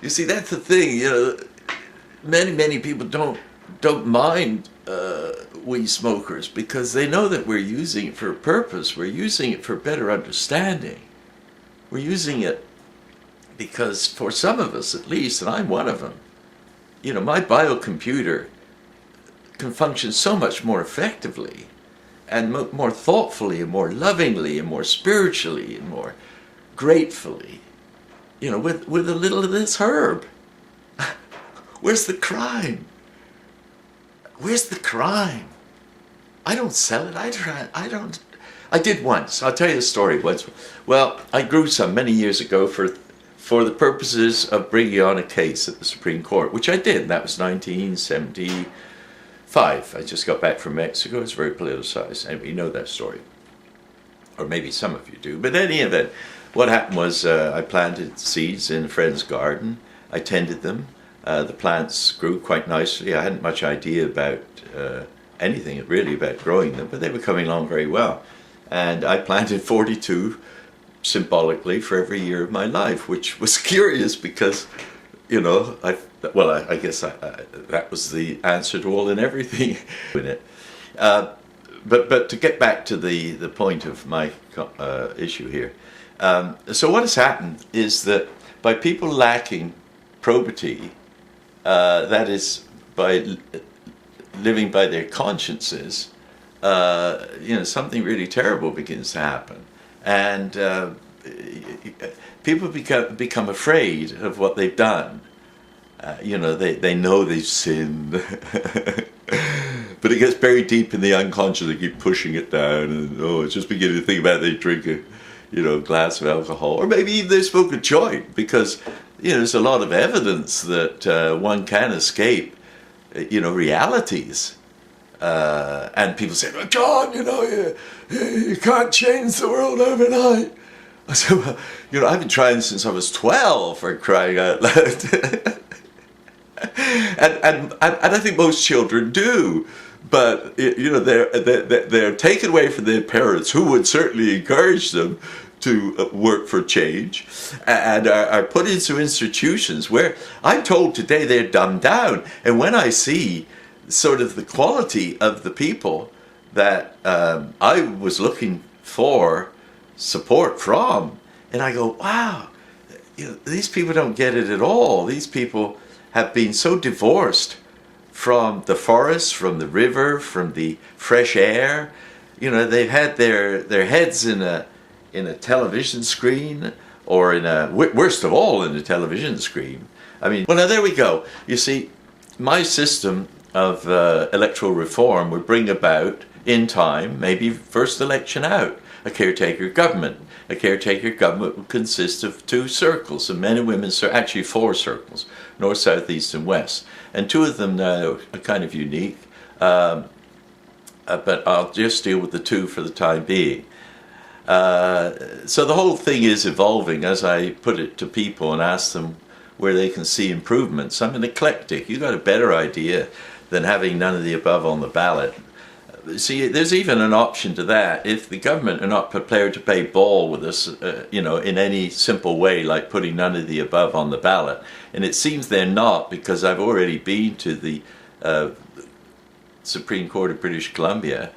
You see, that's the thing. Many people don't mind weed smokers because they know that we're using it for a purpose. We're using it for better understanding. We're using it because, for some of us at least, and I'm one of them, my biocomputer can function so much more effectively and more thoughtfully and more lovingly and more spiritually and more gratefully, with a little of this herb. Where's the crime? Where's the crime? I don't sell it. I did once. I'll tell you a story once. Well, I grew some many years ago for the purposes of bringing on a case at the Supreme Court, which I did. That was 1975. I just got back from Mexico. It's very politicized. Anyway, you know that story. Or maybe some of you do. But in any event, what happened was I planted seeds in a friend's garden. I tended them. The plants grew quite nicely. I hadn't much idea about anything really about growing them, but they were coming along very well. And I planted 42 symbolically for every year of my life, which was curious because, I guess that was the answer to all and everything in it. But to get back to the point of my issue here, so what has happened is that by people lacking probity, that is by living by their consciences, something really terrible begins to happen, and people become afraid of what they've done. They know they've sinned, but it gets very deep in the unconscious. They keep pushing it down, and it's just beginning to think about they drink a glass of alcohol, or maybe even they smoke a joint, because there's a lot of evidence that one can escape realities, and people say, "Well, John, you can't change the world overnight." I said, "Well, I've been trying since I was 12, for crying out loud." and I think most children do, but they're taken away from their parents, who would certainly encourage them to work for change, and are put into institutions where I'm told today they're dumbed down. And when I see sort of the quality of the people that I was looking for support from, and I go, wow, these people don't get it at all. These people have been so divorced from the forest, from the river, from the fresh air. They've had their heads in a television screen, or worst of all, in a television screen. I mean, well, now there we go. You see, my system of electoral reform would bring about, in time, maybe first election out, a caretaker government. A caretaker government would consist of two circles, of men and women, actually 4 circles, north, south, east, and west. And 2 of them now are kind of unique, but I'll just deal with the 2 for the time being. So the whole thing is evolving as I put it to people and ask them where they can see improvements. I'm an eclectic. You've got a better idea than having none of the above on the ballot. See, there's even an option to that. If the government are not prepared to play ball with us, in any simple way, like putting none of the above on the ballot, and it seems they're not, because I've already been to the Supreme Court of British Columbia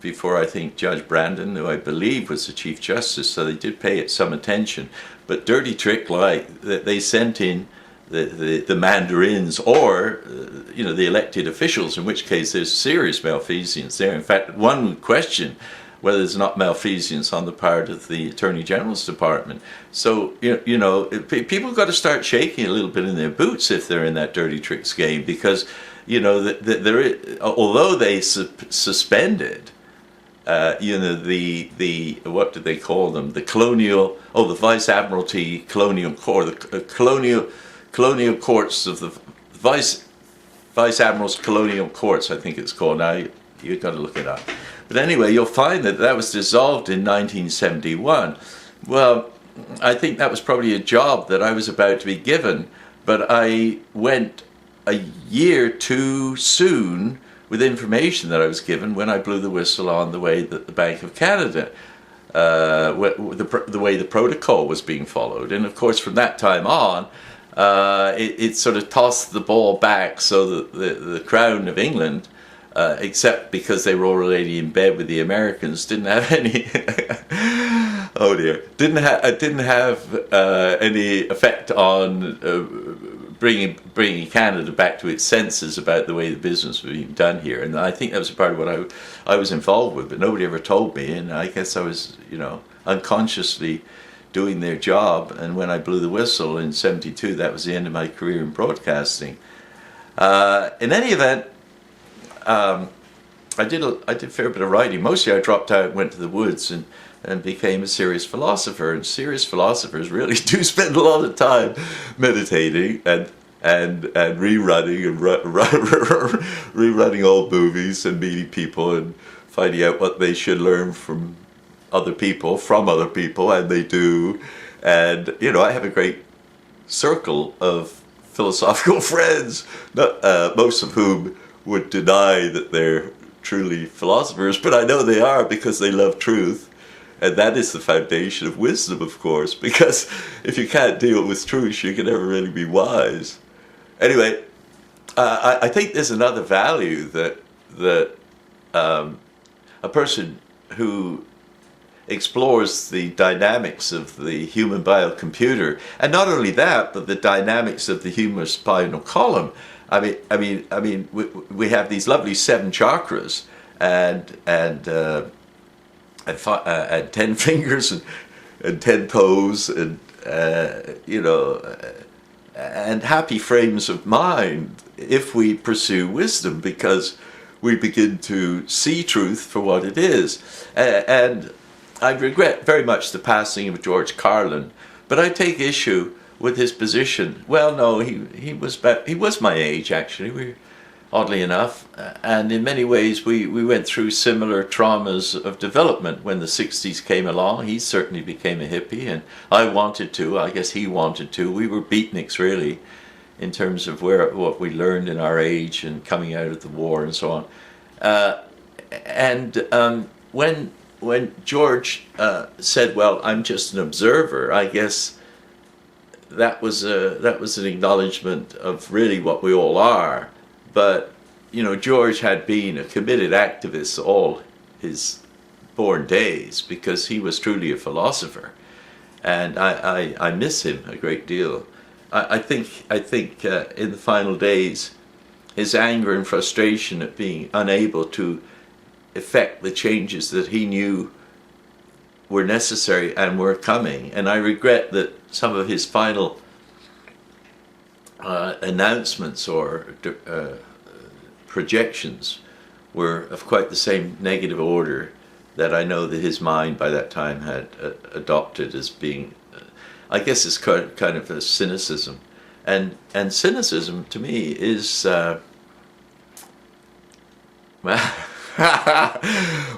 before, I think, Judge Brandon, who I believe was the Chief Justice, so they did pay it some attention. But dirty trick, like that, they sent in the mandarins, or the elected officials, in which case there's serious malfeasance there. In fact, one would question whether there's not malfeasance on the part of the Attorney General's department. So people got to start shaking a little bit in their boots if they're in that dirty tricks game, because although they suspended the what do they call them, the Vice Admiralty Colonial Court, the colonial courts of the Vice Admiral's Colonial Courts, I think it's called. Now you've got to look it up. But anyway, you'll find that was dissolved in 1971. Well, I think that was probably a job that I was about to be given, but I went a year too soon with information that I was given when I blew the whistle on the way that the Bank of Canada, the way the protocol was being followed. And of course, from that time on, it sort of tossed the ball back so that the Crown of England, except because they were already in bed with the Americans, didn't have any. Oh dear! Didn't have any effect on bringing Canada back to its senses about the way the business was being done here. And I think that was a part of what I was involved with, but nobody ever told me. And I guess I was, unconsciously doing their job. And when I blew the whistle in '72, that was the end of my career in broadcasting. In any event, I did a fair bit of writing. Mostly I dropped out, went to the woods, and became a serious philosopher. And serious philosophers really do spend a lot of time meditating and rerunning and rerunning old movies and meeting people and finding out what they should learn from other people, and they do. And I have a great circle of philosophical friends, most of whom would deny that they're truly philosophers, but I know they are because they love truth. And that is the foundation of wisdom, of course, because if you can't deal with truth, you can never really be wise. Anyway, I think there's another value that a person who explores the dynamics of the human biocomputer, and not only that, but the dynamics of the human spinal column. I mean, we have these lovely 7 chakras and 10 fingers and 10 toes and and happy frames of mind if we pursue wisdom, because we begin to see truth for what it is. And I regret very much the passing of George Carlin, but I take issue with his position. Well, no, he was my age, actually. Oddly enough, and in many ways we went through similar traumas of development when the 60s came along. He certainly became a hippie, and I wanted to. I guess he wanted to. We were beatniks, really, in terms of what we learned in our age and coming out of the war and so on. When George said, "Well, I'm just an observer," I guess that was an acknowledgement of really what we all are. But, George had been a committed activist all his born days because he was truly a philosopher. And I miss him a great deal. I think in the final days, his anger and frustration at being unable to effect the changes that he knew were necessary and were coming. And I regret that some of his final announcements or projections were of quite the same negative order that I know that his mind by that time had adopted as being, I guess it's kind of a cynicism. And cynicism to me is, well,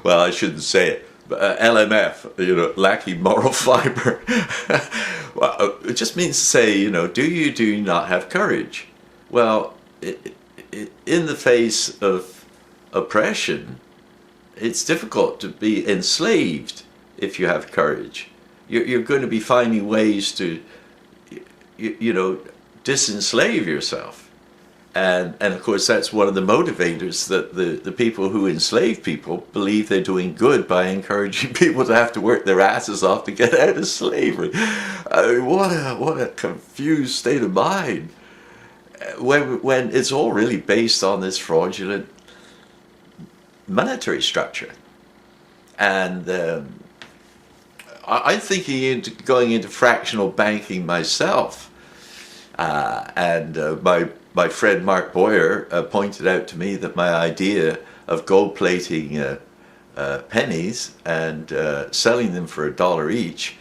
I shouldn't say it, but LMF, lacking moral fiber. Well, it just means to say, do you not have courage? Well, in the face of oppression, it's difficult to be enslaved if you have courage. You're going to be finding ways to, disenslave yourself. And of course, that's one of the motivators that the people who enslave people believe they're doing good by encouraging people to have to work their asses off to get out of slavery. I mean, what a confused state of mind. When it's all really based on this fraudulent monetary structure. And I'm thinking going into fractional banking myself. My friend Mark Boyer pointed out to me that my idea of gold plating pennies and selling them for $1 each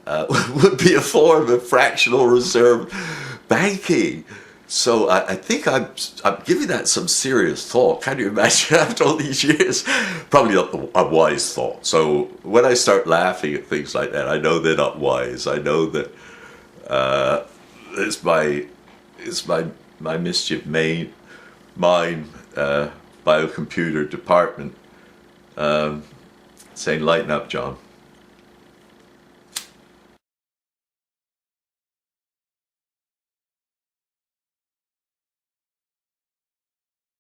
would be a form of fractional reserve banking. So I think I'm giving that some serious thought. Can you imagine after all these years? Probably not a wise thought. So when I start laughing at things like that, I know they're not wise. I know that it's my mischief made mind biocomputer department saying, lighten up, John.